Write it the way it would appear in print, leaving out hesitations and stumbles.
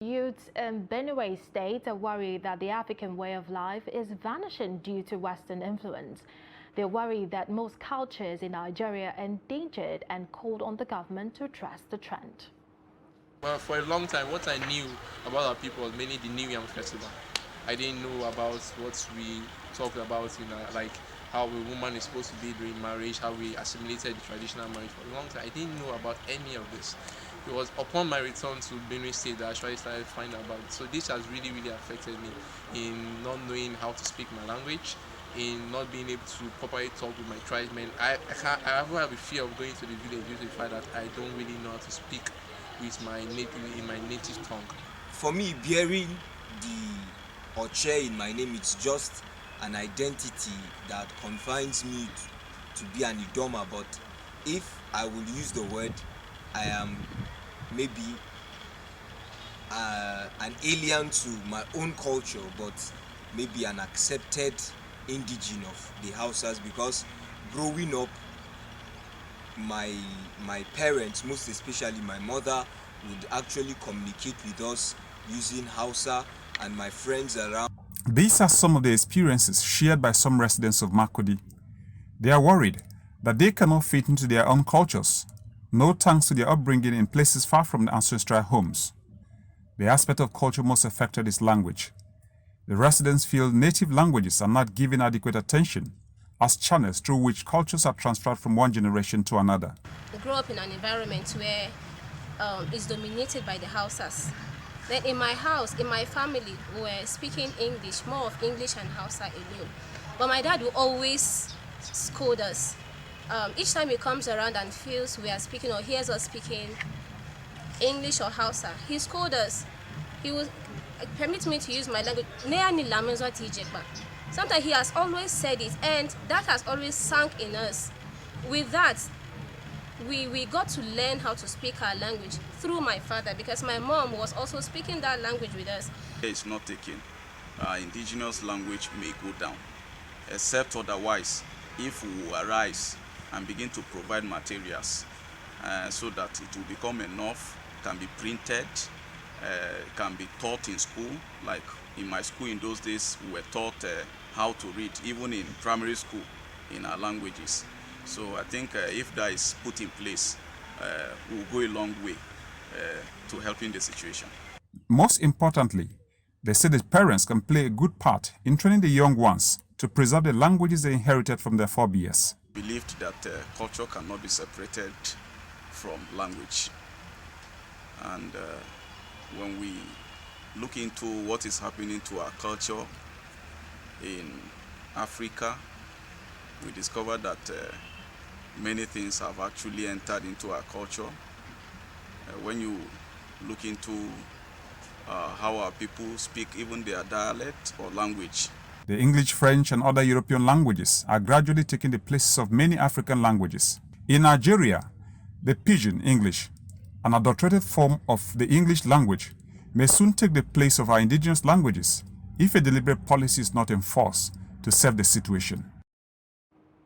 Youths in Benue State are worried that the African way of life is vanishing due to Western influence. They're worried that most cultures in Nigeria are endangered and called on the government to address the trend. Well, for a long time, what I knew about our people was mainly the New Yam Festival. I didn't know about what we talked about, like how a woman is supposed to be during marriage, how we assimilated the traditional marriage for a long time. I didn't know about any of this. It was upon my return to Benue State that I actually started finding about it. So this has really, really affected me in not knowing how to speak my language, in not being able to properly talk with my tribesmen. I have a fear of going to the village due to the fact that I don't really know how to speak with my native tongue. For me, bearing the Oche in my name, it's just an identity that confines me to be an Idoma. But if I will use the word, I am maybe an alien to my own culture, but maybe an accepted indigene of the Hausas, because growing up, my parents, most especially my mother, would actually communicate with us using Hausa, and my friends around. These are some of the experiences shared by some residents of Makurdi. They are worried that they cannot fit into their own cultures, no thanks to their upbringing in places far from their ancestral homes. The aspect of culture most affected is language. The residents feel native languages are not given adequate attention as channels through which cultures are transferred from one generation to another. I grew up in an environment where it's dominated by the Hausas. Then in my house, in my family, we were speaking English, more of English and Hausa alone. But my dad will always scold us. Each time he comes around and feels we are speaking or hears us speaking English or Hausa, he scolds us. He will permit me to use my language. Sometimes he has always said it, and that has always sunk in us. With that, we got to learn how to speak our language through my father, because my mom was also speaking that language with us. It's not taken. Indigenous language may go down, except otherwise, if we arise and begin to provide materials so that it will become enough, can be printed, can be taught in school. Like in my school in those days, we were taught how to read, even in primary school, in our languages. So I think if that is put in place, we'll go a long way to helping the situation. Most importantly, they say that parents can play a good part in training the young ones to preserve the languages they inherited from their forebears. Believed that culture cannot be separated from language. And when we look into what is happening to our culture in Africa, we discover that many things have actually entered into our culture. When you look into how our people speak, even their dialect or language. The English, French, and other European languages are gradually taking the places of many African languages. In Nigeria, the Pidgin English, an adulterated form of the English language, may soon take the place of our indigenous languages if a deliberate policy is not enforced to save the situation.